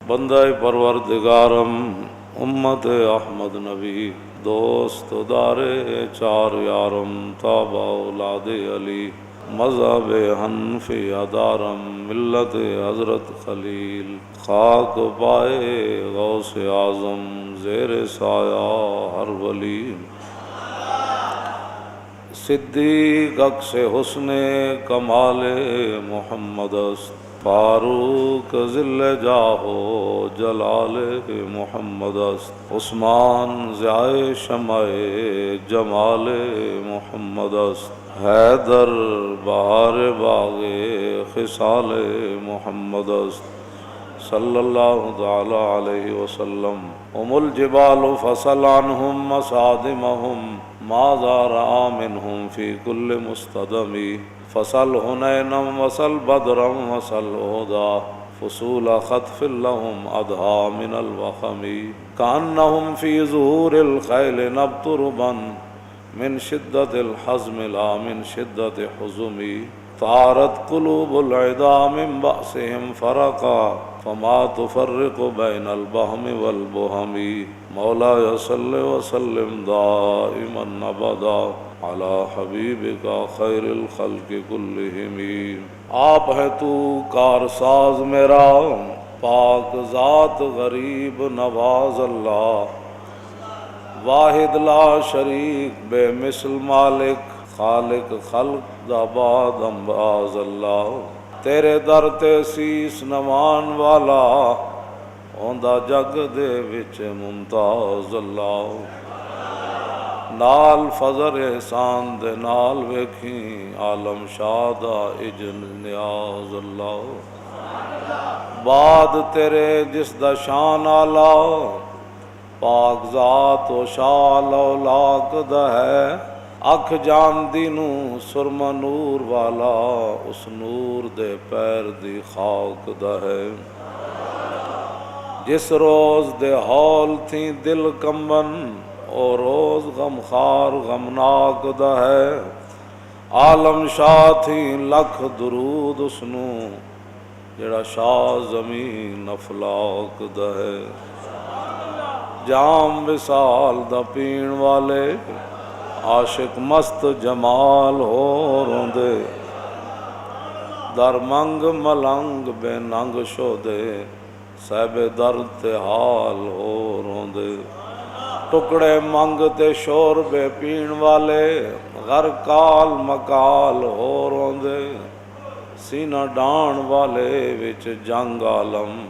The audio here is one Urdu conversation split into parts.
بندہ پروردگارم امت احمد نبی دوست دار چار یارم تابع اولاد علی مذہب حنفی ادارم ملت حضرت خلیل خاک پائے غوث اعظم زیر سایہ ہر ولی صدیق عکس حسن کمال محمد است فاروق ذل جاہ و جلال محمد است عثمان ضیاء شمع جمال محمد است حیدر بہار باغ خصال محمد است صلی اللہ تعالی علیہ وسلم الجبال فصل عنہم مصادمہم ماذا رأى منہم فی کل مستدمی فصل حنینم وصل بدرم وصل احدا فصول خطف لهم ادھا من الوخمی کانہم فی ظہور الخیل نبت ربا من شدت الحزم لا من شدت حزمی طارت قلوب العدا من بأسهم فرقا فما تفرق بین البہم والبہم مولا صل وسلم دائما ابدا علی حبیبک خیر الخلق کلہم آپ ہے تو کارساز میرا پاک ذات غریب نواز اللہ واحد لا شریک بے مثل مالک خالق خلق داباد انباز اللہ تیرے در تے سیس نوان والا اوندا جگ دے وچ ممتاز اللہ نال فضل احسان دے نال ویکھیں عالم شادہ اجن نیاز اللہ بعد تیرے جس دا شان آلہ پاک ذات و شال اولاق دا ہے اکھ جان دی نو سرما نور والا اس نور دے پیر دی خاک دا ہے جس روز دے ہول تھی دل کمبن او روز غمخار غمناک دا ہے عالم شاہ تھی لکھ درود اس نو جڑا شاہ زمین افلاک دا ہے جام وصال دا پین والے عاشق مست جمال ہو روندے در منگ ملنگ بے ننگ شودے صاحب درد تے حال ہو روندے ٹکڑے منگ تے شور بے پین والے غر کال مکال ہو روندے سینہ ڈان والے وچ جنگ عالم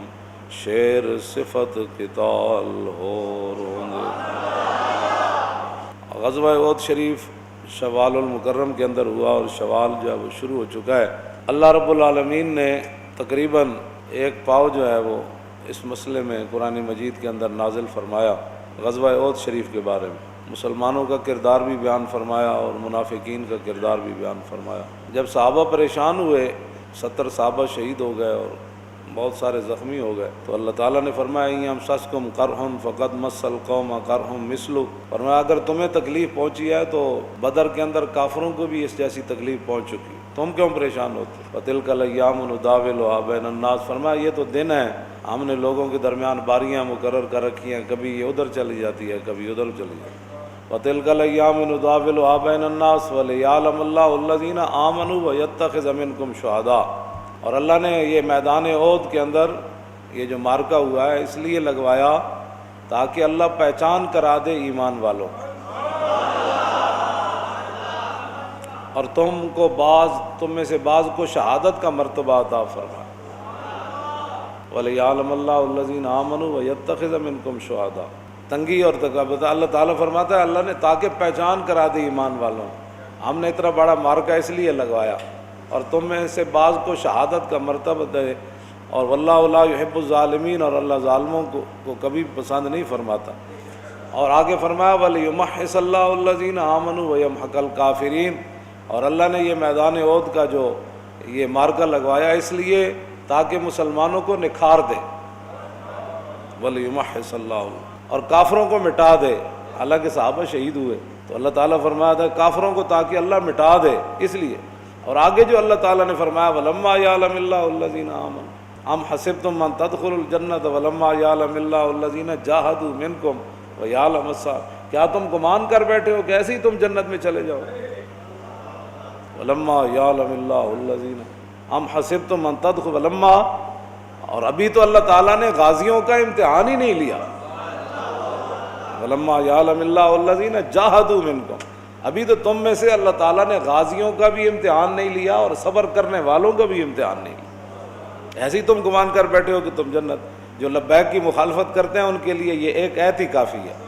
شیر صفت قتال ہو روندے غزوہ احد شریف شوال المکرم کے اندر ہوا اور شوال جو ہے وہ شروع ہو چکا ہے۔ اللہ رب العالمین نے تقریباً ایک پاؤ جو ہے وہ اس مسئلے میں قرآن مجید کے اندر نازل فرمایا غزوہ احد شریف کے بارے میں، مسلمانوں کا کردار بھی بیان فرمایا اور منافقین کا کردار بھی بیان فرمایا۔ جب صحابہ پریشان ہوئے، 70 صحابہ شہید ہو گئے اور بہت سارے زخمی ہو گئے، تو اللہ تعالیٰ نے فرمایا یمسسکم قرح فقد مس القوم قرح مثلہ، فرمایا اگر تمہیں تکلیف پہنچی ہے تو بدر کے اندر کافروں کو بھی اس جیسی تکلیف پہنچ چکی، تم کیوں پریشان ہوتے؟ وَتِلْكَ الْأَيَّامُ نُدَاوِلُهَا بَيْنَ النَّاسِ، فرمایا یہ تو دن ہیں، ہم نے لوگوں کے درمیان باریاں مقرر کر رکھی ہیں، کبھی یہ ادھر چلی جاتی ہے کبھی ادھر چلی جاتی ہے۔ وَتِلْكَ الْأَيَّامُ نُدَاوِلُهَا بَيْنَ النَّاسِ وَلِيَعْلَمَ اللَّهُ الَّذِينَ آمَنُوا وَيَتَّخِذَ مِنكُمْ شُهَدَاءَ، اور اللہ نے یہ میدان احد کے اندر یہ جو مارکہ ہوا ہے اس لیے لگوایا تاکہ اللہ پہچان کرا دے ایمان والوں کو، اور تم میں سے بعض کو شہادت کا مرتبہ عطا فرمائے۔ وَلِيَعْلَمَ اللَّهُ الَّذِينَ آمَنُوا وَيَتَّخِذَ مِنكُمْ شُهَدَاءَ، تنگی اور تکبر اللہ تعالیٰ فرماتا ہے اللہ نے تاکہ پہچان کرا دے ایمان والوں، ہم نے اتنا بڑا مارکہ اس لیے لگوایا اور تم میں سے بعض کو شہادت کا مرتبہ دے، اور واللہ لا یحب الظالمین، اور اللہ ظالموں کو کبھی پسند نہیں فرماتا۔ اور آگے فرمایا وَلِيُمَحِّصَ اللَّهُ الَّذِينَ آمَنُوا وَيَمْحَقَ الْكَافِرِينَ، اور اللہ نے یہ میدان احد کا جو یہ مارکہ لگوایا اس لیے تاکہ مسلمانوں کو نکھار دے، وَلِيُمَحِّصَ اللَّهُ، اور کافروں کو مٹا دے۔ حالانکہ صحابہ شہید ہوئے تو اللہ تعالیٰ فرمایا تھا کافروں کو تاکہ اللہ مٹا دے، اس لیے۔ اور آگے جو اللہ تعالیٰ نے فرمایا وَلَمَّا يَعْلَمِ اللَّهُ الَّذِينَ آمَنُوا، ام حسبتم ان تدخلوا الجنۃ ولما یعلم اللہ الذین جاہدوا منکم ویعلم الصابرین، کیا تم گمان کر بیٹھے ہو کہ ایسے ہی تم جنت میں چلے جاؤ؟ ولما یعلم اللہ الذین، ام حسبتم ان تدخلوا ولما، اور ابھی تو اللہ تعالیٰ نے غازیوں کا امتحان ہی نہیں لیا، ولما یعلم اللہ الذین جاہدوا منکم، ابھی تو تم میں سے اللہ تعالیٰ نے غازیوں کا بھی امتحان نہیں لیا اور صبر کرنے والوں کا بھی امتحان نہیں لیا، ایسے ہی تم گمان کر بیٹھے ہو کہ تم جنت۔ جو لبیک کی مخالفت کرتے ہیں ان کے لیے یہ ایک ایت ہی کافی ہے۔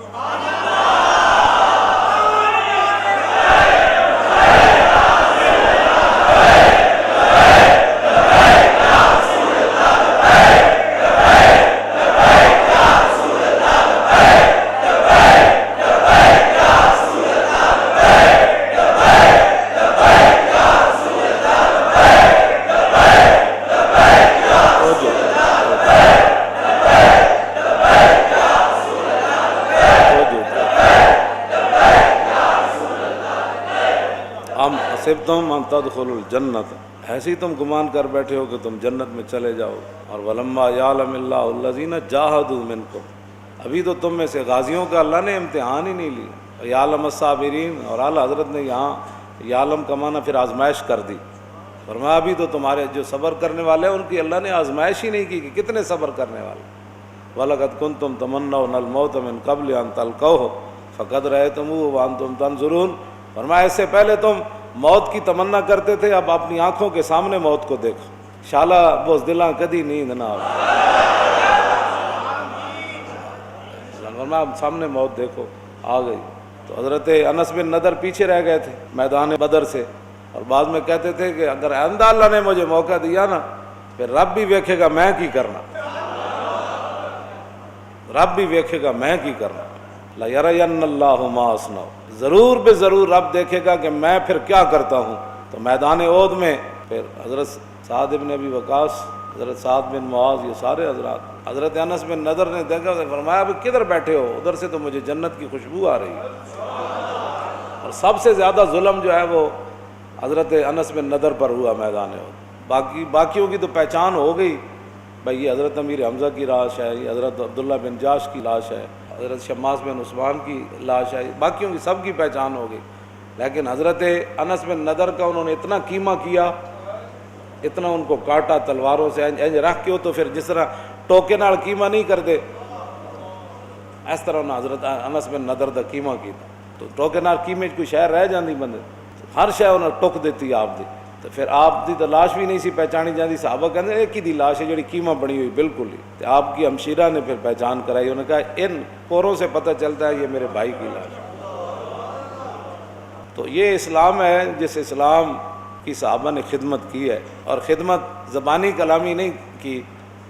حسبتم ان تدخلوا الجنۃ، ایسے ہی تم گمان کر بیٹھے ہو کہ تم جنت میں چلے جاؤ، اور ولما یعلم اللہ الذین جاہدوا منکم، ابھی تو تم میں سے غازیوں کا اللہ نے امتحان ہی نہیں لیا، یعلم الصابرین، اور اعلیٰ حضرت نے یہاں یعلم کا معنی پھر آزمائش کر دی، فرمایا ابھی تو تمہارے جو صبر کرنے والے ہیں ان کی اللہ نے آزمائش ہی نہیں کی کہ کتنے صبر کرنے والے۔ وَلَقَدْ كُنْتُمْ تَمَنَّوْنَ الْمَوْتَ مِنْ قَبْلِ أَنْ تَلْقَوْهُ فَقَدْ رَأَيْتُمُوهُ وَأَنْتُمْ تَنْظُرُونَ، فرمایا اس سے پہلے تم موت کی تمنا کرتے تھے، اب اپنی آنکھوں کے سامنے موت کو دیکھو، شالا بوزدلاں کدی نیند نہ آئے، فرمایا سامنے موت دیکھو آ گئی۔ تو حضرت انس بن نضر پیچھے رہ گئے تھے میدان بدر سے، اور بعد میں کہتے تھے کہ اگر آئندہ اللہ نے مجھے موقع دیا نا پھر رب بھی ویکھے گا میں کی کرنا، رب بھی ویکھے گا میں کی کرنا، لَيَرَيَنَّ اللَّهُ مَا أَصْنَعُ، ضرور بے ضرور رب دیکھے گا کہ میں پھر کیا کرتا ہوں۔ تو میدان احد میں پھر حضرت سعد بن ابی وقاص، حضرت سعد بن معاذ، یہ سارے حضرات، حضرت انس بن نضر نے دیکھا، فرمایا ابھی کدھر بیٹھے ہو؟ ادھر سے تو مجھے جنت کی خوشبو آ رہی ہے۔ اور سب سے زیادہ ظلم جو ہے وہ حضرت انس بن نضر پر ہوا میدان احد، باقیوں کی تو پہچان ہو گئی، بھائی یہ حضرت امیر حمزہ کی لاش ہے، یہ حضرت عبداللہ بن جاش کی لاش ہے، حضرت شماس بن عثمان کی لاش ہے، باقیوں کی سب کی پہچان ہو گئی، لیکن حضرت انس بن نضر کا انہوں نے اتنا قیمہ کیا، اتنا ان کو کاٹا تلواروں سے، انج رکھ کے ہو تو پھر جس طرح ٹوکے نال قیمہ نہیں کرتے اس طرح انہوں نے حضرت انس بن نضر دا قیمہ کیتا۔ تو ٹوکے نال قیمے کوئی شہر رہ جاندی بندے، ہر شے انہوں نے ٹوک دیتی آپ دی، تو پھر آپ دی تو لاش بھی نہیں سی پہچانی جاندی، صحابہ کہتے ہیں ایک ہی دی لاش ہے جڑی قیمہ بنی ہوئی بالکل ہی، تو آپ کی ہمشیرہ نے پھر پہچان کرائی، انہوں نے کہا ان پوروں سے پتہ چلتا ہے یہ میرے بھائی کی لاش ہے۔ تو یہ اسلام ہے جس اسلام کی صحابہ نے خدمت کی ہے، اور خدمت زبانی کلامی نہیں کی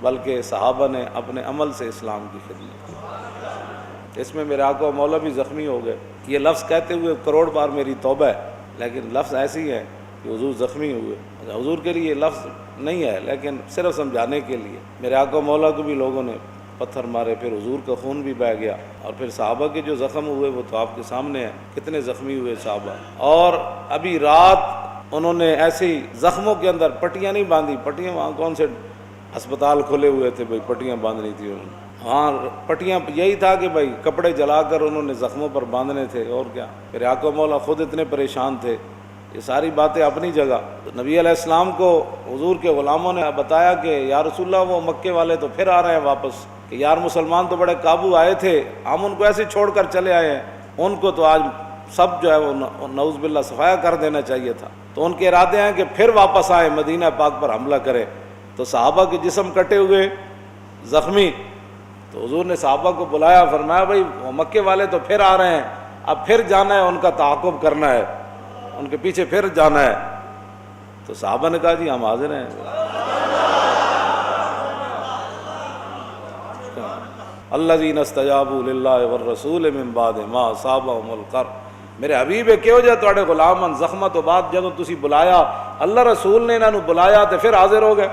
بلکہ صحابہ نے اپنے عمل سے اسلام کی خدمت کی۔ اس میں میرے آقا و مولا بھی زخمی ہو گئے، یہ لفظ کہتے ہوئے کروڑ بار میری توبہ ہے، لیکن لفظ ایسی ہے کہ حضور زخمی ہوئے، حضور کے لیے یہ لفظ نہیں ہے لیکن صرف سمجھانے کے لیے۔ میرے آقا و مولا کو بھی لوگوں نے پتھر مارے، پھر حضور کا خون بھی بہہ گیا، اور پھر صحابہ کے جو زخم ہوئے وہ تو آپ کے سامنے ہیں، کتنے زخمی ہوئے صحابہ۔ اور ابھی رات انہوں نے ایسے ہی زخموں کے اندر پٹیاں نہیں باندھی، پٹیاں وہاں کون سے ہسپتال کھلے ہوئے تھے بھائی پٹیاں باندھنی تھی انہوں نے، ہاں پٹیاں یہی تھا کہ بھائی کپڑے جلا کر انہوں نے زخموں پر باندھنے تھے، اور کیا۔ پھر آقا مولا خود اتنے پریشان تھے، یہ ساری باتیں اپنی جگہ۔ نبی علیہ السلام کو حضور کے غلاموں نے بتایا کہ یا رسول اللہ وہ مکے والے تو پھر آ رہے ہیں واپس، کہ یار مسلمان تو بڑے قابو آئے تھے، ہم ان کو ایسے چھوڑ کر چلے آئے ہیں، ان کو تو آج سب جو ہے وہ نعوذ باللہ صفایا کر دینا چاہیے تھا۔ تو ان کے ارادے ہیں کہ پھر واپس آئیں، مدینہ پاک پر حملہ کریں۔ تو صحابہ کے جسم کٹے ہوئے، زخمی، تو حضور نے صحابہ کو بلایا، فرمایا بھائی وہ مکے والے تو پھر آ رہے ہیں، اب پھر جانا ہے، ان کا تعاقب کرنا ہے، ان کے پیچھے پھر جانا ہے۔ تو صحابہ نے کہا جی ہم حاضر ہیں۔ الذین استجابوا للہ والرسول من بعد ما اصابهم القرح، میرے حبیب کہو جے تواڈے غلام زخمہ تو بعد جدوں تسی بلایا، اللہ رسول نے انہاں نوں بلایا تے پھر حاضر ہو گئے۔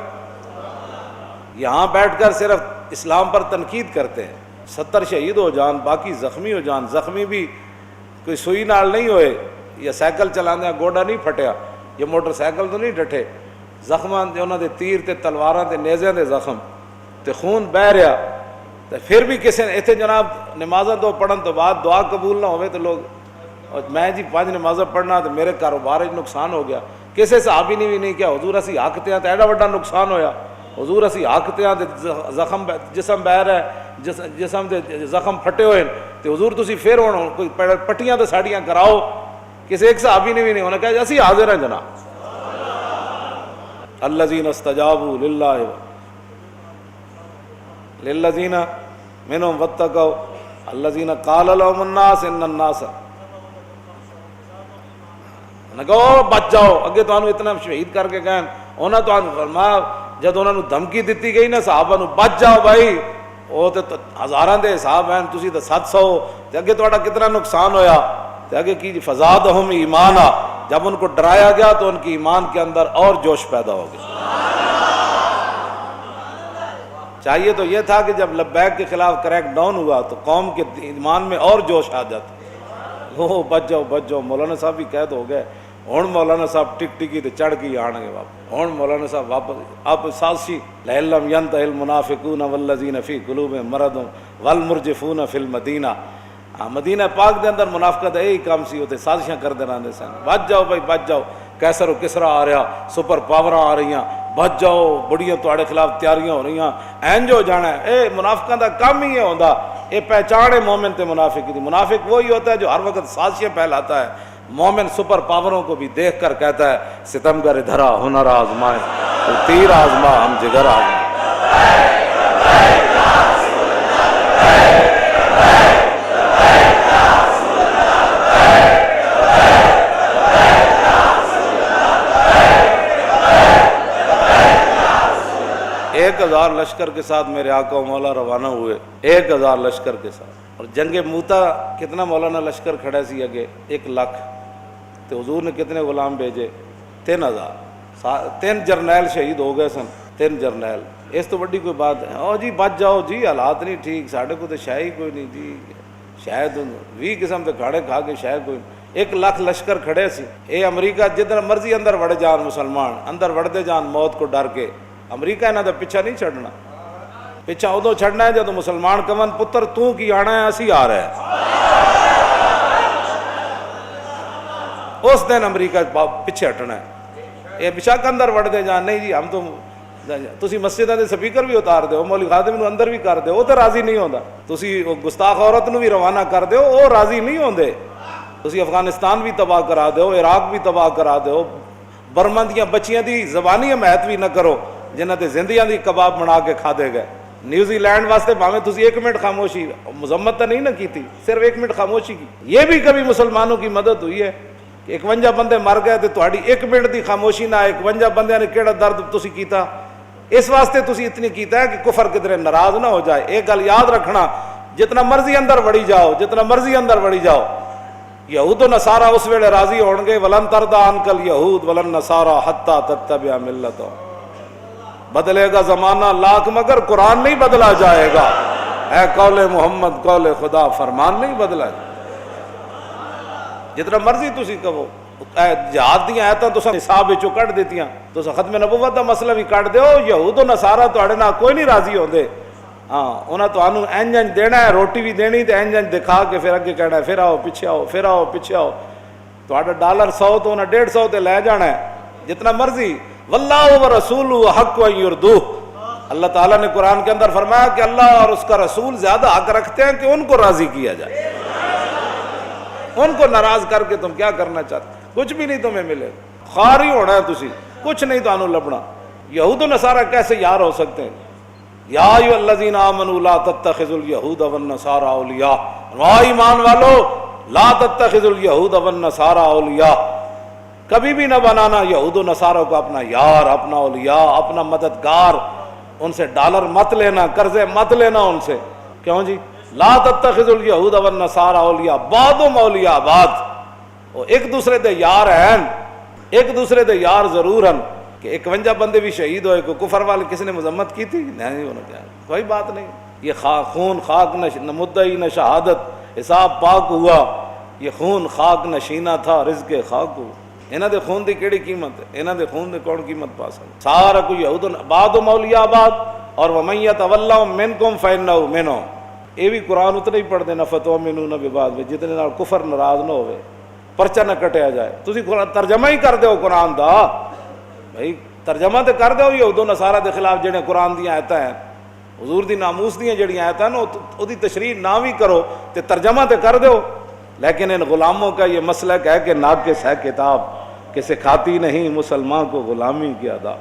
یہاں بیٹھ کر صرف اسلام پر تنقید کرتے ہیں، 70 شہید ہو جان، باقی زخمی ہو جان، زخمی بھی کوئی سوئی نال نہیں ہوئے، یا سائیکل چلاندے گوڈا نہیں پھٹیا، یہ موٹر سائیکل تو نہیں ڈٹھے، زخماں تے انہاں دے تیر تے تلواراں تے نیزیاں دے زخم تے خون بہ رہا، تے پھر بھی کسی نے اتنے جناب نمازاں تو پڑھن تو بعد دعا قبول نہ ہوئے تو لوگ میں جی 5 نمازاں پڑھنا تو میرے کاروبار وچ نقصان ہو گیا، کسی صحابی نے بھی نہیں کیا حضور اسی حق تے تے ایڈا وڈا نقصان ہویا، حضور اسی حق تے زخم جسم بہ رہا ہے، جسم دے زخم پھٹے ہوئے تے حضور تسی پھر ہن کوئی پٹیاں تے ساڈیاں کراؤ، کسی ایک صحابی نے بھی نہیں، انہوں نے کہا اسی حاضر ہیں جناب۔ الذین استجابوا للہ للذین منہم واتقوا الذین قال لهم الناس ان الناس، نے کہو بچ جاؤ، اگے تانوں اتنا شہید کر کے گئے، انہاں تانوں فرمایا جد انہاں نوں دھمکی دتی گئی نا صحابہ نوں بچ جاؤ بھائی، وہ تے ہزاراں دے حساب ہیں، تسی تے 700 تے اگے تہاڈا کتنا نقصان ہویا، تے اگے کی فزادہم ایمانا، جب ان کو ڈرایا گیا تو ان کی ایمان کے اندر اور جوش پیدا ہو گیا۔ چاہیے تو یہ تھا کہ جب لبیک کے خلاف کریک ڈاؤن ہوا تو قوم کے ایمان میں اور جوش آ جاتا، وہ بچ جاؤ، مولانا صاحب بھی قید ہو گئے، ہن مولانا صاحب ٹک ٹکی تے چڑھ کے آن گے واپس، ہن مولانا صاحب واپس آپ سازشی لَإِلَّمْ يَنْتَهِ الْمُنَافِقُونَ وَالَّذِينَ فِي قُلُوبِهِمْ مَرَضٌ وَالْمُرْجِفُونَ فِي الْمَدِينَةِ، مدینہ پاک دے اندر منافقت یہی کام سی، ہوتے سازشاں کردے رہندے سن، بچ جاؤ بھائی بچ جاؤ، کیسر و کسرا آ رہا، سپر پاوراں آ رہیاں، بچ جاؤ، بڑیاں تواڈے خلاف تیاریاں ہو رہیاں، اینج ہو جانا ہے۔ اے منافقاں دا کام ہی یہ ہوندا، اے پہچان ہے مومن تے منافق دی، منافق وہی ہوتا ہے جو ہر وقت سازشیں پھیلاتا ہے، مومن سپر پاوروں کو بھی دیکھ کر کہتا ہے ستمگر ادھرا ہنر آزمائے، تو تیر آزما ہم جگر آزمائے۔ ایک 1000 لشکر کے ساتھ میرے آقا و مولا روانہ ہوئے، 1000 لشکر کے ساتھ، اور جنگ موتا کتنا مولانا لشکر کھڑا سی اگے 1 لاکھ، تو حضور نے کتنے غلام بھیجے 3000، 3 جرنیل شہید ہو گئے سن، 3 جرنیل، اس تو بڑی کوئی بات ہے؟ او جی بچ جاؤ جی، حالات نہیں ٹھیک، ساڈے کو تو شاہ ہی کوئی نہیں جی، شاید 20 قسم کے کھاڑے کھا کے شاید کوئی 1 لاکھ لشکر کھڑے سی، اے امریکہ جدھر مرضی اندر وڑ جان، مسلمان اندر وڑتے جان موت کو ڈر کے، امریکہ انہاں دا پیچھا نہیں چھڑنا، پیچھا ادو چھڑنا ہے جدو مسلمان کمن پتر تو کی آنا ہے اسی آ رہا ہے، اس دن امریکہ پیچھے ہٹنا ہے، یہ بشاک اندر وڑ دے جان، نہیں جی ہم تو تسی مسجداں دے سپیکر بھی اتار دیو، مولوی خادم نو اندر بھی کر دیو، وہ تو راضی نہیں ہوندا، تسی گستاخ عورت نو بھی روانہ کر دیو، وہ راضی نہیں ہوندے، تسی افغانستان بھی تباہ کرا دیو، عراق بھی تباہ کرا دیو، برما دیاں بچیاں دی زبانی حمایت بھی نہ کرو جنہ تے زندیاں دی کباب بنا کے کھا دے گئے، نیوزی لینڈ واسطے بھاویں تسی 1 منٹ خاموشی، مذمت تو نہیں نہ کی تھی، صرف 1 منٹ خاموشی کی، یہ بھی کبھی مسلمانوں کی مدد ہوئی ہے کہ 51 بندے مر گئے تو تہاڈی 1 منٹ دی خاموشی نہ، 51 بندیاں نے کیڑا درد تسی کیتا، اس واسطے تسی اتنی کیتا ہے کہ کفر کدھر ناراض نہ ہو جائے۔ ایک گل یاد رکھنا، جتنا مرضی اندر وڑی جاؤ، جتنا مرضی اندر وڑی جاؤ، یہود و نصارہ اس ویلے راضی ہون گے، ولن ترضی عنک الیہود ولن نصارى حتی تتبع ملتهم، بدلے گا زمانہ لاکھ مگر قرآن نہیں بدلا جائے گا، اے قول محمد قول خدا فرمان نہیں بدلا جائے، جتنا مرضی تسی کہو، جہاد دیاں آیتاں تساں نصاب وچوں کڈ دتیاں، تساں ختم نبوت دا مسئلہ بھی کڈ دیو، یہود و نصارہ تہاڈے نال کوئی نہیں راضی ہوندے، ہاں انہاں تانوں انج انج دینا ہے، روٹی بھی دینی تے انج انج دکھا کے پھر اگے کہنا ہے پھر آؤ پیچھے آؤ، پھر آؤ پیچھے آؤ، تہاڈا ڈالر 100 تو انہاں 150 تے لے جانا ہے، جتنا مرضی، واللہ ورسولہ حق ان یردوہ، اللہ تعالیٰ نے قرآن کے اندر فرمایا کہ اللہ اور اس کا رسول زیادہ حق رکھتے ہیں کہ ان کو راضی کیا جائے، ان کو ناراض کر کے تم کیا کرنا چاہتے، کچھ بھی نہیں تمہیں ملے، خاری ہونا ہے تسی، کچھ نہیں تانوں لبنا۔ یہود و نصارہ کیسے یار ہو سکتے ہیں؟ یا ایھا الذین آمنوا لا تتخذوا الیہود والنصارى اولیاء، ایمان والو لا تتخذوا الیہود والنصارى اولیاء، کبھی بھی نہ بنانا یہود و نصاروں کو اپنا یار، اپنا اولیاء، اپنا مددگار، ان سے ڈالر مت لینا، قرضے مت لینا ان سے، کیوں جی؟ لا تتخذوا الیہود والنصارى اولیاء بعضهم اولیاء بعض، وہ ایک دوسرے دے یار ہیں، ایک دوسرے دے یار ضرور ہیں، کہ 51 بندے بھی شہید ہوئے، کوئی کفر والے کسی نے مذمت کی تھی؟ نہیں، ہونا چاہیے، کوئی بات نہیں، یہ خون خاک نہ مدعی نہ شہادت، حساب پاک ہوا، یہ خون خاک نشینہ تھا، رزق خاک ہوا، انہاں دے خون دی کیڑی قیمت ہے؟ انہاں دے خون دی کون قیمت پا سکتا؟ سارا کوئی یہود بعد مولیاء بعد، اور ومن یتولہم منکم فانہ منہم، یہ بھی قرآن اتنا ہی پڑھ دینا فتؤمنون ببعض میں جتنے نال کفر ناراض نہ ہوئے، پرچہ نہ کٹیا جائے۔ تسی ترجمہ ہی کر دیو قرآن دا، بھائی ترجمہ تے کر دیو یہود و نصارہ دے خلاف جڑے قرآن دیاں آیتاں ہیں، حضور دی ناموس دیاں جڑیاں آیتاں نا او دی تشریح نہ بھی کرو تے ترجمہ تے کر دیو۔ لیکن ان غلاموں کا یہ مسلک ہے کہ ناقص ہے کتاب، کہ سکھاتی نہیں مسلمان کو غلامی کی ادا،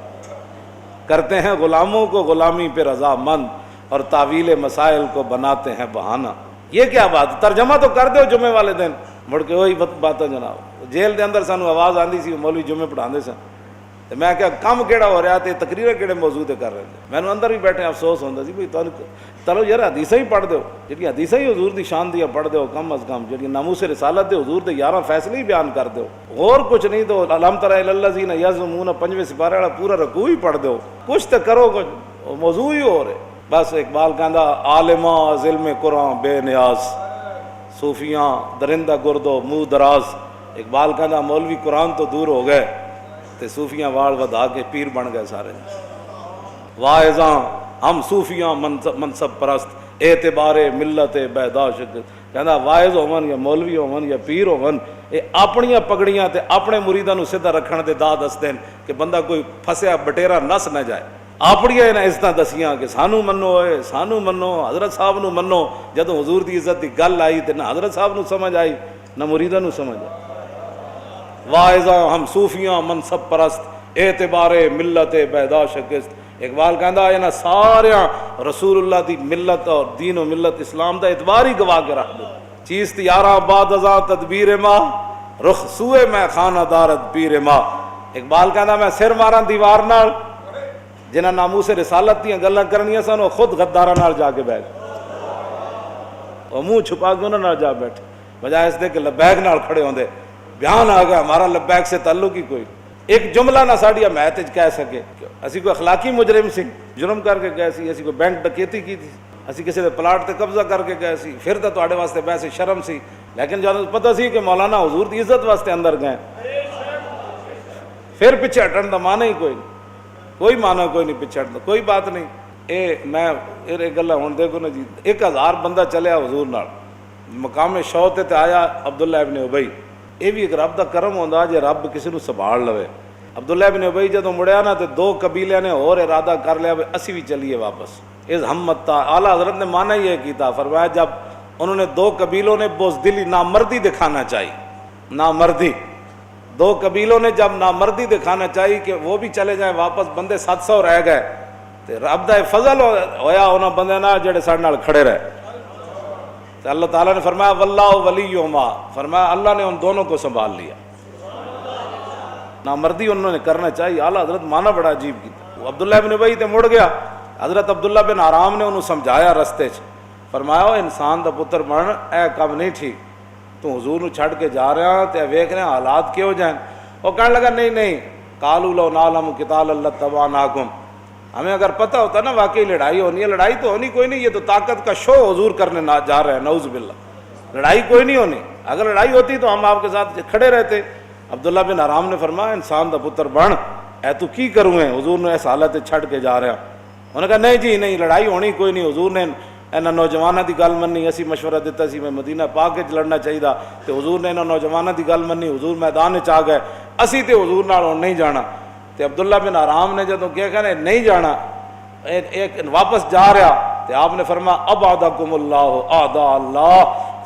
کرتے ہیں غلاموں کو غلامی پہ رضامند، اور تعویل مسائل کو بناتے ہیں بہانہ۔ یہ کیا بات؟ ترجمہ تو کر دو جمعے والے دن، مڑ کے وہی باتیں جناب۔ جیل دے اندر سانو آواز آندی سی، مولوی جمعے پڑھاندے سن، تے میں کہا کم کیڑا ہو رہا تے تقریر کیڑے موضوع تے کر رہے تھے۔ میں اندر بھی بیٹھے افسوس ہوندا سی بھئی چلو یار حدیثاں ہی پڑھ دیو، جڑی حدیثاں ہی حضور دی شان دیا پڑھ دیو، کم از کم جڑی ناموس رسالت دے حضور دے 11 فیصلے ہی بیان کر دیو، اور کچھ نہیں تو الم تر الی الذین یزعمون 5ویں سپارے والا پورا رکوع ہی پڑھ دیو، کچھ تے کرو، کچھ موضوع ہی ہو رہے۔ بس اقبال کہندا عالماں ظلم قرآن بے نیاز، صوفیاں درندہ گردو منہ دراز۔ اقبال کہندا مولوی قرآن تو دور ہو گئے تے صوفیاں وال ودا کے پیر بن گئے سارے۔ واعظاں ہم صوفیاں منصب پرست، اعتبار ملت بیدا شکست۔ کہندا واعظ ہون یا مولوی ہون یا پیر ہون، یہ اپنیاں پگڑیاں تے اپنے مریداں نو سیدھا رکھن دے دا دس دین کہ بندہ کوئی پھسیا بٹیرا نس نہ جائے۔ اپنیاں انہاں عزتاں دسیاں کہ سانو منو اے سانو منو، حضرت صاحب نو منو۔ جدوں حضور دی عزت دی گل آئی تے نہ حضرت صاحب نو سمجھ آئی نہ مریداں نو سمجھ آئی۔ واعظاں ہم صوفیاں منصب پرست، اعتبار ملت بیدا شکست۔ اقبال کہندا انہاں ساریاں رسول اللہ دی ملت اور دین و ملت اسلام دا اعتبار ہی گوا کے رکھ دو۔ چیست یاراں بعد ازاں تدبیر ماہ، رخ سوئے میں خانہ دارت پیر ماہ۔ اقبال کہندا میں سر ماراں دیوار نال، جنہاں ناموس رسالت دیاں گلاں کرنیاں سن وہ خود غداراں نال جا کے بیٹھ اور منہ چھپا کے انہاں نال جا بیٹھے، بجائے اس دے کہ لبیک نال کھڑے ہوندے۔ بیان آ گیا ہمارا لبیک سے تعلق ہی کوئی، ایک جملہ نہ ساڈی حمایت وچ کہہ سکے۔ اسی کوئی اخلاقی مجرم سی، جرم کر کے گئے سی، اسی کوئی بینک ڈکیتی کی تھی، اسی کسی دے پلاٹ تے قبضہ کر کے گئے سی، پھر تو تواڈے واسطے ویسے شرم سی، لیکن جب پتہ سی کہ مولانا حضور دی عزت واسطے اندر گئے، پھر پیچھے ہٹن دا معنی ہی کوئی نہیں، کوئی معنی کوئی نہیں پیچھے ہٹن، کوئی بات نہیں۔ میں گلا ہن دیکھو نا جی، 1000 بندہ چلیا حضور نال، مقام شوت تے آیا عبداللہ ابن ابی۔ یہ بھی ایک رب دا کرم ہوندا جے رب کسی نو سنبھال لوے۔ عبداللہ ابن ابی جدوں مڑیا نا تے 2 قبیلیاں نے اور ارادہ کر لیا اسی بھی چلیے واپس۔ اس ہمتا اعلیٰ حضرت نے مانا یہ کیتا، فرمایا جب انہوں نے 2 قبیلوں نے بزدلی نامردی دکھانا چاہی، نامردی 2 قبیلوں نے جب نامردی دکھانا چاہی کہ وہ بھی چلے جائیں واپس، بندے 700 رہ گئے، تے رب دا فضل ہویا انہاں بندے نال جڑے ساڈے نال کھڑے رہے۔ تو اللہ تعالیٰ نے فرمایا واللہ ولیہما، فرمایا اللہ نے ان دونوں کو سنبھال لیا۔ نامردی انہوں نے کرنا چاہیے، اعلیٰ حضرت مانا بڑا عجیب کیتا۔ وہ عبداللہ بن ابی تے مڑ گیا، حضرت عبداللہ بن حرام نے انہوں سمجھایا رستے چ، فرمایا او انسان دا پتر بن، اے کم نہیں ٹھیک، تو حضور نو چھڑ کے جا رہا تے ویکھ رہے حالات کیوں جائیں۔ وہ کہنے لگا نہیں، قالوا لو نعلم قتالا لاتبعناکم، ہمیں اگر پتہ ہوتا نا واقعی لڑائی ہونی ہے، لڑائی تو ہونی کوئی نہیں، یہ تو طاقت کا شو حضور کرنے نہ جا رہے ہیں، نعوذ باللہ، لڑائی کوئی نہیں ہونی، اگر لڑائی ہوتی تو ہم آپ کے ساتھ کھڑے رہتے۔ عبداللہ بن حرام نے فرمایا انسان دا پتر بن، اے تو کی کروں ہے، حضور نے اس حالت چھڑ کے جا رہا۔ انہوں نے کہا نہیں جی نہیں، لڑائی ہونی کوئی نہیں، حضور نے انہاں نوجواناں دی گل منی، اسی مشورہ دیتا سی میں مدینہ پاک وچ لڑنا چاہیے، تے حضور نے انہاں نوجواناں دی گل منی، حضور میدان وچ آ گئے، اسی تے حضور نال ہن نہیں جانا۔ تے عبداللہ بن حرام نے جدوں کہا کہ نہیں جانا، ایک واپس جا رہا، تے آپ نے فرمایا ابعدکم اللہ اعداء اللہ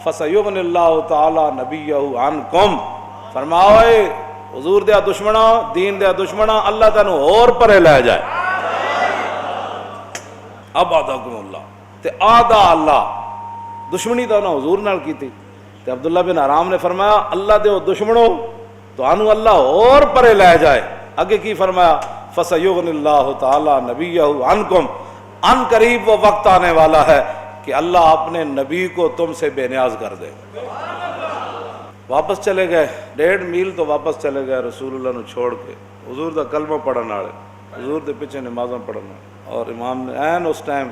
فسیغنی اللہ تعالی نبیہ عنکم، فرمایا حضور دیا دشمنا، دین دیا دشمنا، اللہ تینوں اور پرے لے جائے۔ ابعدکم اللہ تے اعداء اللہ، دشمنی تو انہاں حضور نال کی تھی۔ تے عبداللہ بن حرام نے فرمایا اللہ دے دشمنوں تو انہوں اللہ اور پرے لے جائے۔ آگے کی فرمایا فَسَيُغْنِ اللَّهُ تَعَالَى نَبِيَّهُ عَنْكُمْ، ان قریب وہ وقت آنے والا ہے کہ اللہ اپنے نبی کو تم سے بے نیاز کر دے۔ واپس چلے گئے، 1.5 میل تو واپس چلے گئے رسول اللہ نے چھوڑ کے، حضور دا کلمہ پڑھن والے، حضور دے پیچھے نمازاں پڑھن والے، اور امام نے این اس ٹائم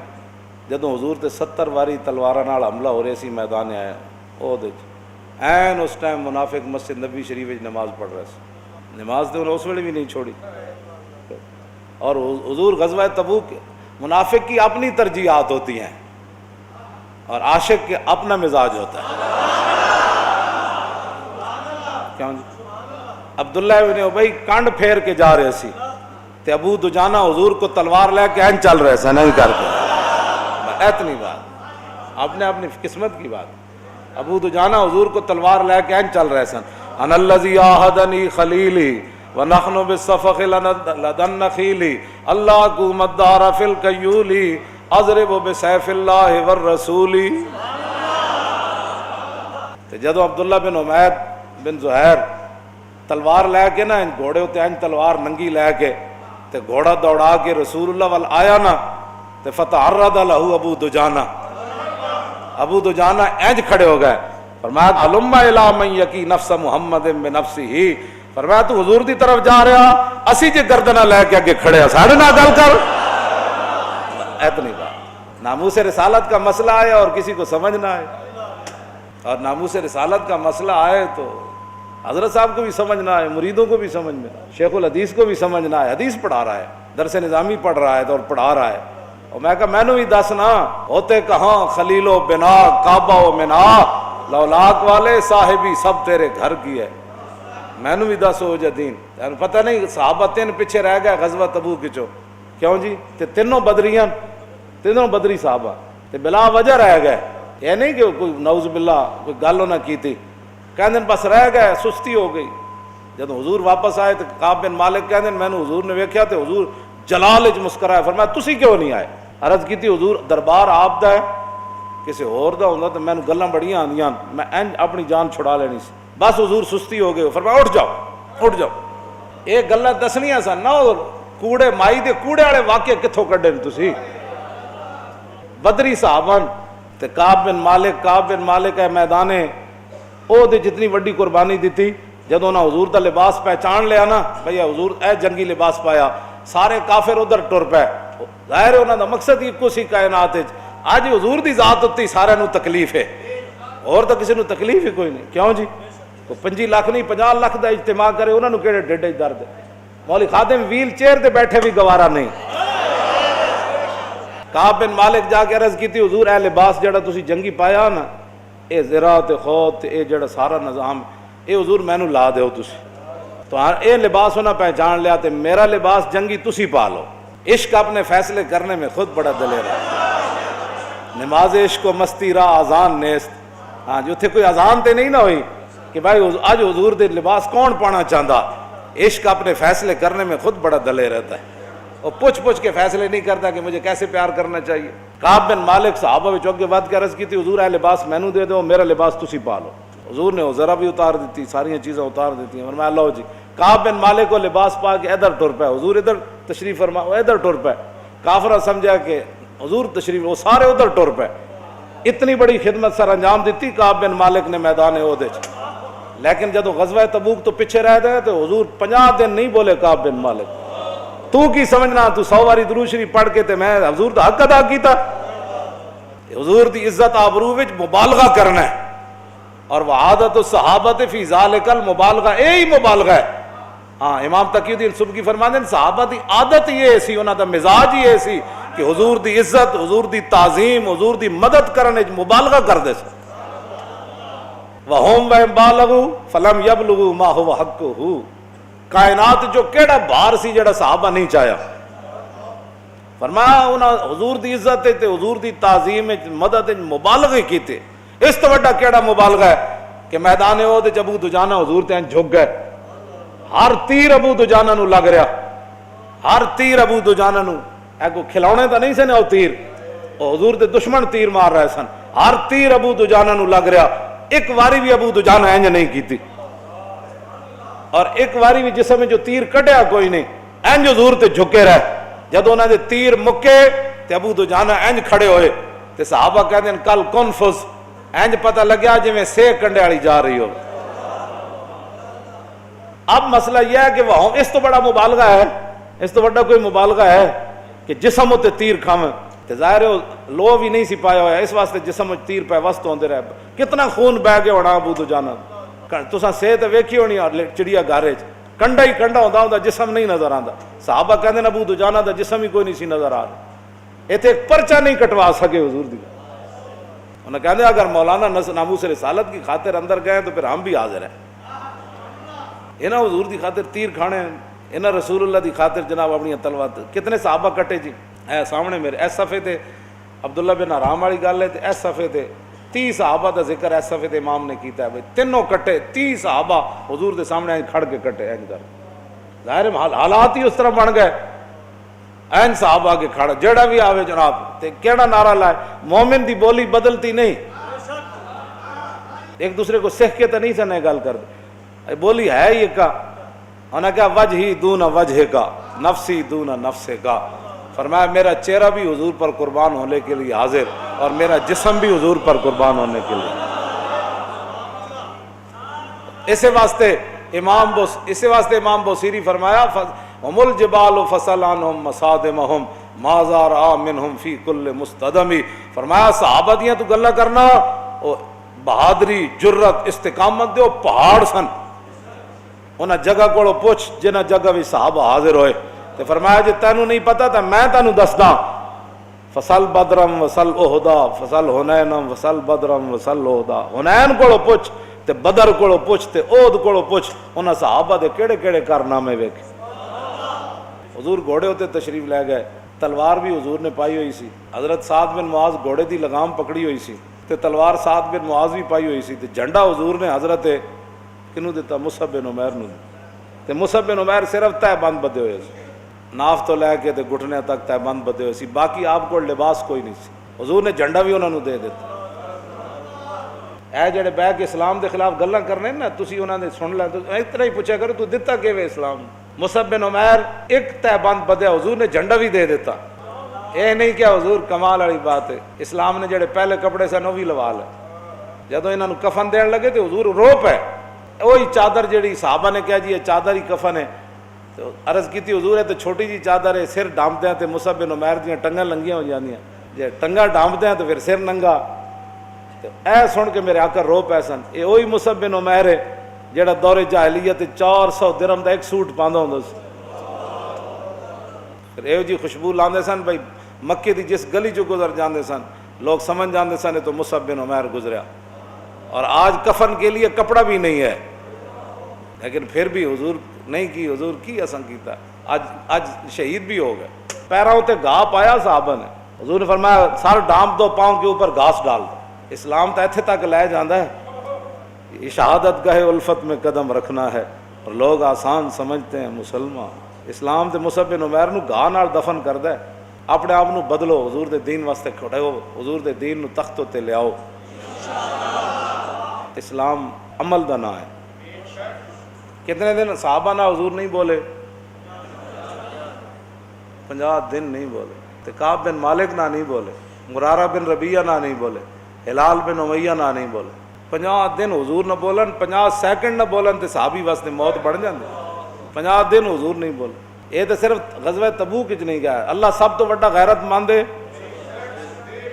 جدوں حضور تے 70 واری تلواراں نال حملہ ہو رہے سی میدان آیا، او دیکھ این اس ٹائم منافق مسجد نبی شریف وچ نماز پڑھ رہے سی۔ نماز تو انہوں نے اس ویلے بھی نہیں چھوڑی. اور حضور غزوہ تبوک منافق کی اپنی ترجیحات ہوتی ہیں اور عاشق کے اپنا مزاج ہوتا ہے. کیوں جی؟ عبداللہ ابن ابی کانڈ پھیر کے جا رہے سی تے ابو دجانہ حضور کو تلوار لے کے این چل رہے سن نہیں کر کے. اتنی بات اپنے اپنی قسمت کی بات. ابو دجانہ حضور کو تلوار لے کے این چل رہے سن. ان الذی عاہدنی خلیلی ونحن بالصفق لدن نخیلی اللہ کو مدار فی الکیولی اضرب بسیف اللہ والرسولی. جدو عبداللہ بن عمید بن زہیر تلوار لے کے نا گھوڑے ہوتے ہیں تلوار ننگی لے کے تے گھوڑا دوڑا کے رسول اللہ وال آیا نا تے فتعرض لہو ابو دجانہ. ابو دجانہ اینج کھڑے ہو گئے. فرمایا علم الی من یکی نفس محمد بنفسہ. فرمایا تو حضور دی طرف جا رہا اسی جے گردنہ لے کے اگے کھڑے ہیں ساڑھے نہ گل کر. اتنی بات. ناموس رسالت کا مسئلہ آئے اور کسی کو سمجھ نہ آئے, اور ناموس رسالت کا مسئلہ آئے تو حضرت صاحب کو بھی سمجھ نہ آئے, مریدوں کو بھی سمجھ میں, شیخ الحدیث کو بھی سمجھ نہ آئے. حدیث پڑھا رہا ہے, درس نظامی پڑھ رہا ہے اور پڑھا رہا ہے. اور میں کہا میں نے بھی دس نا ہوتے کہاں خلیل و بنا کعبہ و منا لولاک والے صاحبی سب تیرے گھر کی ہے. میں نے بھی دس ہو جدین پتہ نہیں صحابہ تین پیچھے رہ گئے غزوہ تبوک چو. کیوں جی؟ تے تینوں بدریاں تینوں بدری صحابہ تے بلا وجہ رہ گئے. یہ نہیں کہ کوئی نعوذ باللہ کوئی گل نہ کی تھی, کہندے بس رہ گئے, سستی ہو گئی. جب حضور واپس آئے تو کعب بن مالک کہندے میں نے حضور نے ویکھیا تے حضور جلال وچ مسکرائے. فرمایا تسی کیوں نہیں آئے؟ عرض کیتی حضور دربار آپ دا ہے, کسی اور دا ہوندا تے مینوں گلاں بڑیاں آندیاں, میں اپنی جان چھڑا لینی سی. بس حضور سستی ہو گئے. فرمایا اٹھ جاؤ اٹھ جاؤ. یہ گلاں دسنیاں سن نا, کوڑے مائی دے کوڑے والے واقعے کتھوں کڈے نے تسی؟ بدری صحابہ تے کعب بن مالک ہے میدانے او دے جتنی وڈی قربانی دیتی. جدوں نہ حضور دا لباس پہچان لیا نا بھئی حضور اے جنگی لباس پایا, سارے کافر ادھر ٹر پے. ظاہر ہے انہاں دا مقصد ہی کو سی کائنات وچ اج حضور دی ذات اُتی سارے نو تکلیف ہے, اور تو کسی نو تکلیف ہی کوئی نہیں. کیوں جی؟ تو 25 لاکھ نہیں 50 لاکھ دا اجتماع کرے انہاں نو کیڑے ڈیڈے درد ہے. مولوی خادم ویل چیئر تے بیٹھے بھی گوارا نہیں. کعب بن مالک جا کے عرض کیتی حضور اے لباس جڑا تسی جنگی پایا نا اے زرا تے خوت اے جڑا سارا نظام اے حضور مینوں لا دیو تسی. تو اے لباس انہاں پہچان لیا تے میرا لباس جنگی تسی پا لو. عشق اپنے فیصلے کرنے میں خود بڑا دلیر ہے. نماز عشق و مستی را آزان نیست. ہاں جو تھے کوئی آزان تے نہیں نہ ہوئی کہ بھائی آج حضور دے لباس کون پانا چاہتا. عشق اپنے فیصلے کرنے میں خود بڑا دلیر رہتا ہے, اور پوچھ کے فیصلے نہیں کرتا کہ مجھے کیسے پیار کرنا چاہیے. کعب بن مالک صحابہ میں چوک کے بعد عرض کی تھی حضور اے لباس مینوں دے دو, میرا لباس تسی پا لو. حضور نے ذرا بھی اتار دیتی, ساری چیزیں اتار دیتی ہیں. فرمایا لو جی. کعب بن مالک کو لباس پا کے ادھر ٹر پے, حضور ادھر تشریف فرما, وہ ادھر ٹر پے. کافرہ سمجھا کہ حضور تشریف, وہ سارے ادھر ٹر پے. اتنی بڑی خدمت سر انجام دیتی کعب بن مالک نے میدان احد وچ. لیکن جب غزوہ تبوک تو پیچھے رہ گئے تو حضور 50 دن نہیں بولے کعب بن مالک. تو کی سمجھنا تو 100 باری درود شریف پڑھ کے تے میں حضور دا حق ادا کیتا. حضور دی عزت آبرو وچ مبالغہ کرنا ہے, اور وعادت الصحابہ فی ذالک المبالغہ, یہی مبالغہ ہے. ہاں امام تقی الدین سبکی فرماندے ہیں صحابہ دی عادت یہ سی, انہاں دا مزاج یہ سی کہ حضور دی عزت, حضور دی تعظیم, حضور دی مدد کرنے مبالغہ کر دے سن. وَهُمْ وَإِنْ بَالَغُوا فَلَمْ يَبْلُغُوا مَا هُوَ حَقُّهُ. کائنات جو کیڑا بھار سی جڑا صحابہ نہیں چاہیا. فرمایا انہاں حضور دی عزت تے حضور دی تعظیم مدد مبالغے کیتے. اس تو بڑا کیڑا مبالغہ ہے کہ میدان احد تے ابو دجانہ حضور تے جھک گئے. ہر تیر ابو دجانہ نو لگ رہا, ہر تیر ابو دجانہ نو, اے کو کھلونے تا نہیں سن او تیر, او حضور دے دشمن تیر مار رہے سن. ہر تیر ابو دجانہ نو لگ رہا, ایک واری بھی ابو دجانہ انج نہیں کیتی, اور ایک واری بھی جسم میں جو تیر کڈیا کوئی نہیں, انج حضور تے جھکے رہے. جدوں انہاں دے تیر مکے تے ابو دجانہ انج کھڑے ہوئے تے صحابہ کہندے ہیں کل کنفس, انج پتہ لگیا جویں سے کنڈے والی جا رہی ہو. اب مسئلہ یہ ہے کہ وہ اس تو بڑا مبالغہ ہے, اس تو بڑا کوئی مبالغہ ہے کہ جسم تے تیر کھاویں. تے ظاہر ہے لو بھی نہیں سی پایا ہوا, اس واسطے جسم تیر پہ وسط ہوندے رہے. کتنا خون بہ گیا ہونا ابو دجانہ. تساں صحت ویکھی ہونی اور چڑیا گھر وچ کنڈا ہی کنڈا ہوتا ہوں جسم نہیں نظر آتا. صحابہ کہتے ہیں ابو دجانہ دا جسم ہی کوئی نہیں سی نظر آ رہا. اتنے ایک پرچہ نہیں کٹوا سکے حضور دی. انہیں کہتے ہیں اگر مولانا ناموس رسالت کی خاطر اندر گئے تو پھر ہم بھی حاضر ہیں. انہاں حضور دی خاطر تیر کھانے, انہاں رسول اللہ دی خاطر جناب اپنی تلوار. کتنے صحابہ کٹے جی, اے سامنے میرے اس صفحے تے عبداللہ بن حرام والی گل ہے. اس صفحے تے 30 صحابہ دا ذکر اس صفحے تے امام نے کیتا ہے. تینوں کٹے 30 صحابہ حضور دے سامنے کھڑ کے کٹے. این کر ظاہر حالات ہی اس طرح بن گئے. این صحابہ کے کھڑ جڑا بھی آوے جناب تے کیڑا نعرہ لائے, مومن دی بولی بدلتی نہیں. ایک دوسرے کو سیکھ کے تو نہیں سنے گل کر دے, بولی ہے یہ کا. انہوں نے کہا وجہی دون وجہ کا نفسی دون نفس کا. فرمایا میرا چہرہ بھی حضور پر قربان ہونے کے لیے حاضر اور میرا جسم بھی حضور پر قربان ہونے کے لیے. اسی واسطے امام بوصیری فرمایا ہم الجبال فصل عنہم مصادمہم ما زارع منہم فی کل مستدمی. فرمایا صحابہ دیاں تو گلہ کرنا بہادری جرت استقامت دیو پہاڑ سن. انہاں جگہ کو پوچھ جنہ جگہ بھی صحابہ حاضر ہوئے. تو فرمایا جی تینوں نہیں پتا تھا میں تینوں دسدا. فصل بدرم وصل احدا فصل حنینم وصل بدرم وصل احدا. حنین کو پوچھ تے بدر کو پوچھ تے احد کو پوچھ. انہاں صحابہ دے کیڑے کیڑے کارنامے ویکھے. حضور گھوڑے ہوتے تشریف لے گئے, تلوار بھی حضور نے پائی ہوئی سی. حضرت سعد بن معاذ گھوڑے دی لگام پکڑی ہوئی سی تے تلوار سعد بن معاذ بھی پائی ہوئی سی. تے جھنڈا حضور نے حضرت کنوں دیتا مصعب بن عمیر نوں. تے مصعب بن عمیر صرف تہ بند بدے ہوئے سی, ناف تو لے کے تے گھٹنے تک تہ بند بدے ہوئے سی, باقی آپ کو لباس کوئی نہیں سی. حضور نے جھنڈا بھی انہوں نے دے دیتا. اے جڑے بہ کے اسلام دے خلاف گلاں کرنے نا تسی انہاں نے سن لے تو اتنا ہی پوچھا کرو تو دتا کیویں اسلام. مصعب بن عمیر ایک تہ بند بدیا, حضور نے جھنڈا بھی دے دیتا. اے نہیں کہ حضور کمال والی بات ہے, اسلام نے جڑے پہلے کپڑے سن وہ بھی لوا لے. جدوں انہاں نوں کفن دین لگے تو حضور رو پے. وہی چادر جڑی صحابہ نے کہا جی یہ چادر ہی کفن ہے. تو عرض کیتی حضور ہے تو چھوٹی جی چادر ہے, سر ڈھانپتے ہیں تو مصعب بن عمیر دیاں ٹنگاں لنگیاں ہو جاندیاں, جے ٹنگاں ڈھانپتے ہیں تو پھر سر ننگا. تو اے سن کے میرے آقا رو پے سن. اے وہی مصعب بن عمیر ہے جڑا دور جاہلیت 400 درہم دا ایک سوٹ پاندا ہوندا سی. پھر ایو جی خوشبو لاندے سن بھائی مکے دی جس گلی جو گزر جاندے سن لوگ سمجھ جاندے سن تو مصعب بن عمیر گزریا. اور آج کفن کے لیے کپڑا بھی نہیں ہے, لیکن پھر بھی حضور نہیں کی, حضور کی اساں کیتا. آج شہید بھی ہو گئے. پیروں تے گھا پایا صحابہ نے. حضور نے فرمایا سر ڈھانپ دو, پاؤں کے اوپر گھاس ڈال دو. اسلام تو ایتھے تک لے جاندا ہے. شہادت گاہ الفت میں قدم رکھنا ہے اور لوگ آسان سمجھتے ہیں مسلمان. اسلام تے مصعب بن عمیر نو گاہ نال دفن کردا ہے. اپنے آپ نو بدلو, حضور دے دین واسطے کھڑے ہو, حضور دے دین نو تختوں تے لے آؤ. اسلام عمل دا نام ہے. کتنے دن صحابہ نہ حضور نہیں بولے, 50 دن نہیں بولے. تے کعب بن مالک نہ نہیں بولے, مرارہ بن ربیعہ نہ نہیں بولے, ہلال بن امیہ نہ نہیں بولے. 50 دن حضور نہ بولن, 50 سیکنڈ نہ بولن تے صحابی واسطے موت بڑھ جاندی. 50 دن حضور نہیں بولے. یہ تو صرف غزوہ تبوک وچ نہیں گیا. اللہ سب تو بڑا غیرت مند ہے.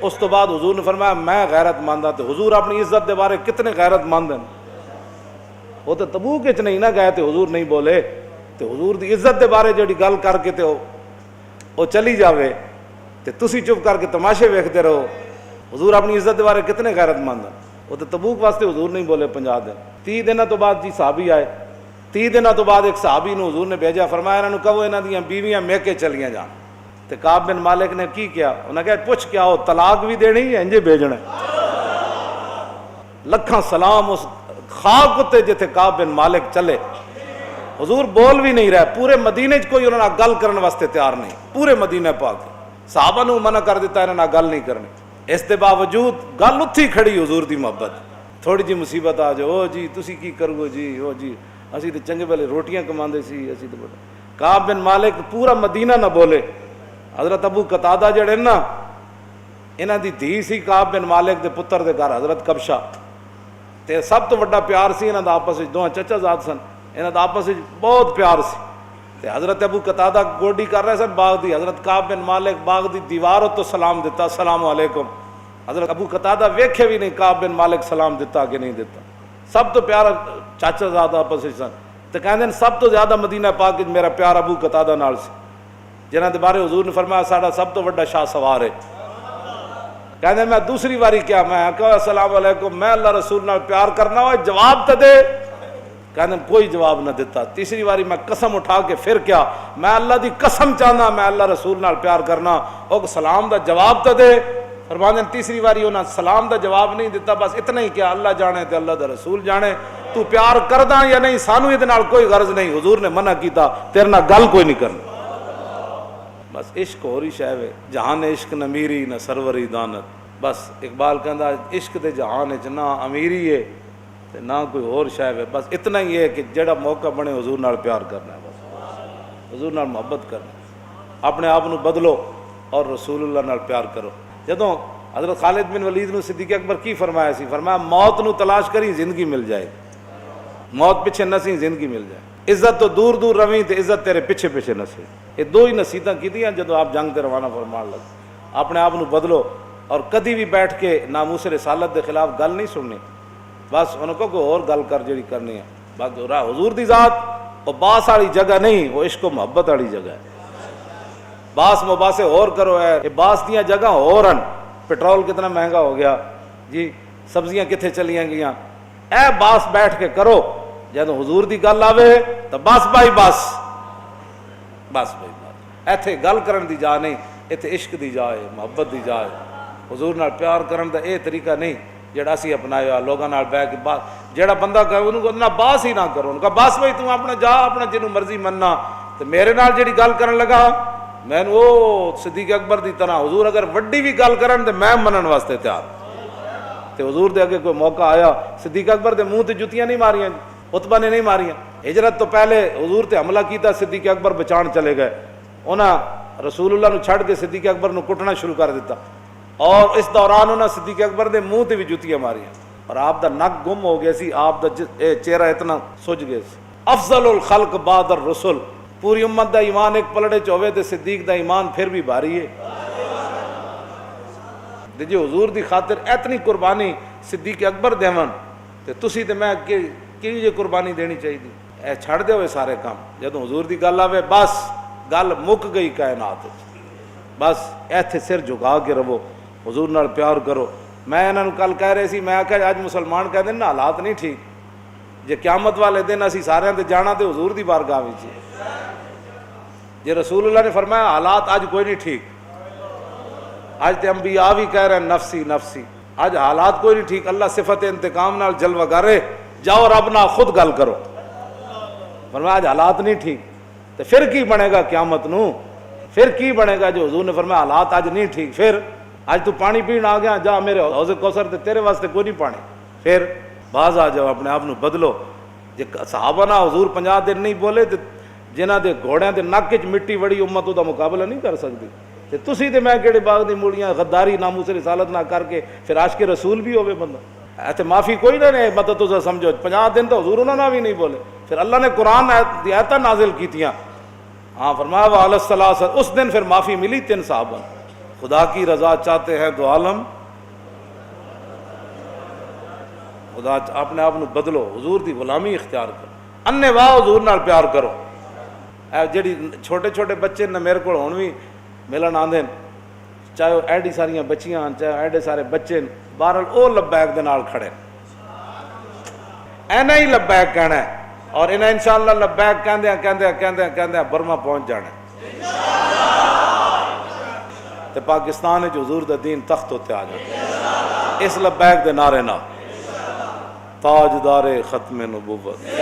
اس تو بعد حضور نے فرمایا میں غیرت مند ہاں. تے حضور اپنی عزت دے بارے کتنے غیرت مند ہیں. وہ تو تبوک وچ نہیں نہ گئے تے حضور نہیں بولے. تے حضور دی عزت دے بارے جڑی گل کر کے تے وہ چلی جاوے تے تسی چپ کر کے تماشے ویکھتے رہو. حضور اپنی عزت دے بارے کتنے غیرت مند ہیں. وہ تو تبوک واسطے حضور نہیں بولے 50 دن. 30 دنوں تو بعد جی صحابی آئے. 30 دنوں تو بعد ایک صحابی نو حضور نے بھیجا, فرمایا انہوں کہو انہاں دیاں بیویاں میکے چلیاں جان. تے کعب بن مالک نے کی کیا, انہاں کہا پوچھ کیا ہو, طلاق بھی دینی ہے انجے بھیجنا. لکھاں سلام اس خاک تے جتھے کعب بن مالک چلے. حضور بول بھی نہیں رہے. پورے مدینے چ کوئی انہوں نے گل کرنے واسطے تیار نہیں. پورے مدینہ پاک صحابہ نو منع کر دیتا انہوں نے گل نہیں کرنی. اس دے باوجود گل اتھی کھڑی حضور دی محبت. تھوڑی جی مصیبت آ جائے, او جی تسی کی کرو جی, او جی اسی تے چنگے بھلے روٹیاں کماندے سی, اسی تے بڑا. کعب بن مالک پورا مدینہ نہ بولے. حضرت ابو قتادہ جڑے نا انہاں دی دھی سی کعب بن مالک دے پتر دے گھر حضرت کبشہ. تے سب تو بڑا پیار سی انہاں دا آپس وچ, دوہاں چچا زاد سن, انہاں دا آپس وچ بہت پیار سی. تے حضرت ابو قتادہ گوڈی کر رہے سن باغ دی. حضرت کعب بن مالک باغ دی دیوار تو سلام دیتا, السلام علیکم. حضرت ابو قتادہ ویکھے بھی نہیں کعب بن مالک سلام دیتا کہ نہیں دیتا. سب تو پیارا چاچا زاد آپس وچ سن. تو کہندے سب تو زیادہ مدینہ پاک وچ میرا پیار ابو قتادہ نال سی، جنہاں دے بارے حضور نے فرمایا ساڈا سب تو بڑا شاہ سوار ہے۔ کہندے میں دوسری باری کیا میں کہا السلام علیکم، میں اللہ رسول نال پیار کرنا ہوا، جواب تو دے۔ کہندے کوئی جواب نہ دیتا۔ تیسری باری میں قسم اٹھا کے پھر کیا، میں اللہ دی قسم چاہنا میں اللہ رسول نال پیار کرنا، او سلام دا جواب تو دے۔ فرماندے تیسری باری انہاں سلام دا جواب نہیں دیتا، بس اتنا ہی کیا اللہ جانے تے اللہ دا رسول جانے، تو پیار کردا یا نہیں، سانو یہ نال کوئی غرض نہیں، حضور نے منع کیتا تیرے نال گل کوئی نہیں کرنا۔ بس عشق ہوری شے ہے، جہان عشق نہ میری نہ سروری دانت۔ بس اقبال کہندا عشق دے جہان وچ نہ امیری ہے تے نہ کوئی اور شے ہے، بس اتنا ہی ہے کہ جڑا موقع بنے حضور نال پیار کرنا ہے، بس حضور نال محبت کرنا ہے، اپنے آپ نو بدلو اور رسول اللہ نال پیار کرو۔ جدوں حضرت خالد بن ولید نو صدیق اکبر کی فرمایا سی، فرمایا موت نو تلاش کری زندگی مل جائے، موت پیچھے نسی زندگی مل جائے، عزت تو دور دور رویں تے عزت تیرے پیچھے پیچھے نسے۔ یہ دو ہی نصیحتاں کیتیاں جدوں آپ جنگ تے روانہ فرمان لگے۔ اپنے آپ نو بدلو اور کدی بھی بیٹھ کے ناموس رسالت دے خلاف گل نہیں سننی، بس انہوں کو کوئی اور گل کر جڑی کرنی ہے، بس حضور دی ذات وہ باس والی جگہ نہیں، وہ عشق و محبت والی جگہ ہے۔ باس مباسے اور کرو ہے، یہ باس دیاں جگہ اور ہیں، پیٹرول کتنا مہنگا ہو گیا جی، سبزیاں کتنے چلیاں گیاں، اے باس بیٹھ کے کرو، جب حضور دی گل آوے تو بس بھائی بس بس بھائی بس، ایتھے گل کرن دی جا نہیں، ایتھے عشق دی جا ہے، محبت دی جا ہے۔ حضور نال پیار کرن دا اے طریقہ نہیں جڑا اسی اپنایا لوگاں نال بیٹھ کے بات، جڑا بندہ کہے انہوں کو نہ باس ہی نہ کرو، ان کا باس بھائی تم اپنا جا اپنا جنوں مرضی مننا، تو میرے نال جڑی گل کرن لگا میں وہ صدیق اکبر دی طرح حضور اگر وڈی بھی گل کرن تے میں منن واسطے تیار، تے حضور دے اگے کوئی موقع آیا، صدیق اکبر دے منہ تے جتیاں نہیں ماریاں، عتبہ نے نہیں ماریاں، ہجرت تو پہلے حضور تے حملہ کیتا، صدیق اکبر بچان چلے گئے، انہاں رسول اللہ نو چھڑ کے صدیق اکبر نو کٹنا شروع کر دیتا، اور اس دوران انہاں صدیق اکبر دے منہ تے بھی جتیاں ماریاں، اور آپ دا نک گم ہو گیا سی، آپ دا چہرہ اتنا سج گیا سی۔ افضل الخلق بعد الرسل، پوری امت دا ایمان ایک پلڑے چوے تے صدیق دا ایمان پھر بھی بھاری ہے۔ جی حضور دی خاطر اتنی قربانی صدیق اکبر دیون تے تسی تے میں کہ جے قربانی دینی چاہیے دی، اے چھڑ دے ہوئے سارے کام، جدوں حضور دی گل آوے بس گل مک گئی کائنات، بس ایتھے سر جھکا کے رہو، حضور نال پیار کرو۔ میں انہاں نوں کل کہہ رہے سی، میں آکھیا اج مسلمان کہہ دین نا حالات نہیں ٹھیک، جے قیامت والے دن اسی سارے تے جانا تے حضور دی بارگاہ وچ، جے رسول اللہ نے فرمایا حالات اج کوئی نہیں ٹھیک، اج تے انبیاء بھی کہہ رہے ہیں نفسی نفسی، اج حالات کوئی نہیں ٹھیک، اللہ صفت انتقام نال جلوہ کرے، جاؤ رب نال خود گل کرو، فرمایا اج حالات نہیں ٹھیک، تو پھر کی بنے گا قیامت نو، پھر کی بنے گا جو حضور نے فرمایا حالات اج نہیں ٹھیک، پھر اج تو پانی پین آ گیا، جا میرے حوض کوثر تے تیرے واسطے کوئی نہیں پانی، پھر باز آ جاؤ، اپنے آپ نو بدلو۔ جے صحابہ نہ حضور 50 دن نہیں بولے تے جنہاں دے گھوڑیاں دے نک وچ مٹی وڑی امت دا مقابلہ نہیں کر سکتی، تے تسی تے میں کہڑے باغ دی موڑیاں غداری ناموس رسالت نہ کر کے پھر عاشق رسول بھی ہوے بندہ، ایتھے معافی کوئی نہ نہیں، مطلب تساں سمجھو 50 دن تو حضور انہاں بھی نہیں بولے، پھر اللہ نے قرآن دی آیتاں نازل کیتیاں، ہاں فرمایا وعلی الثلاثہ، اس دن پھر معافی ملی 3 صحابہ، خدا کی رضا چاہتے ہیں دو عالم، خدا اپنے آپ نو بدلو، حضور دی غلامی اختیار کرو، انے واہ حضور نال پیار کرو۔ اے جڑی چھوٹے چھوٹے بچے نے میرے کو ہن بھی ملن آندے، چاہے ایڈی ساریاں بچیاں چاہے ایڈے سارے بچے، بہرحال او لبیک دے نال کھڑے، اینا ہی لبیک کہنا ہے، اور انہیں انشاءاللہ لبیک کہندے برما پہنچ جانا تے پاکستان وچ حضور دا دین تخت ہوتے آ جانا، اس لبیک دے نعرے نال، تاجدار ختم نبوت۔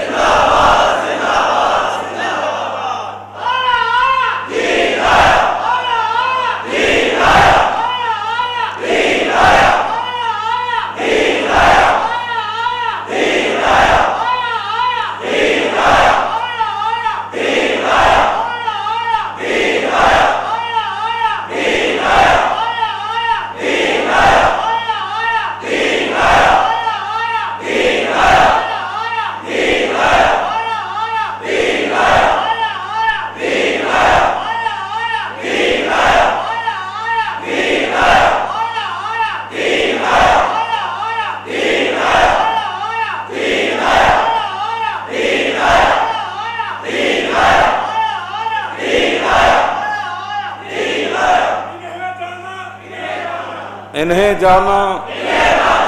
انہیں جانا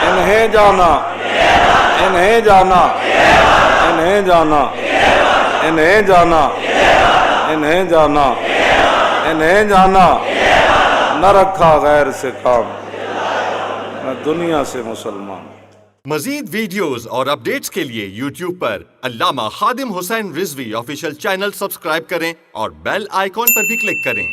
انہیں جانا انہیں جانا انہیں جانا انہیں جانا انہیں جانا انہیں جانا نہ رکھا غیر سے کام میں دنیا سے مسلمان. مزید ویڈیوز اور اپڈیٹس کے لیے یوٹیوب پر علامہ Khadim Hussain Rizvi official channel subscribe کریں اور بیل آئیکن پر بھی کلک کریں.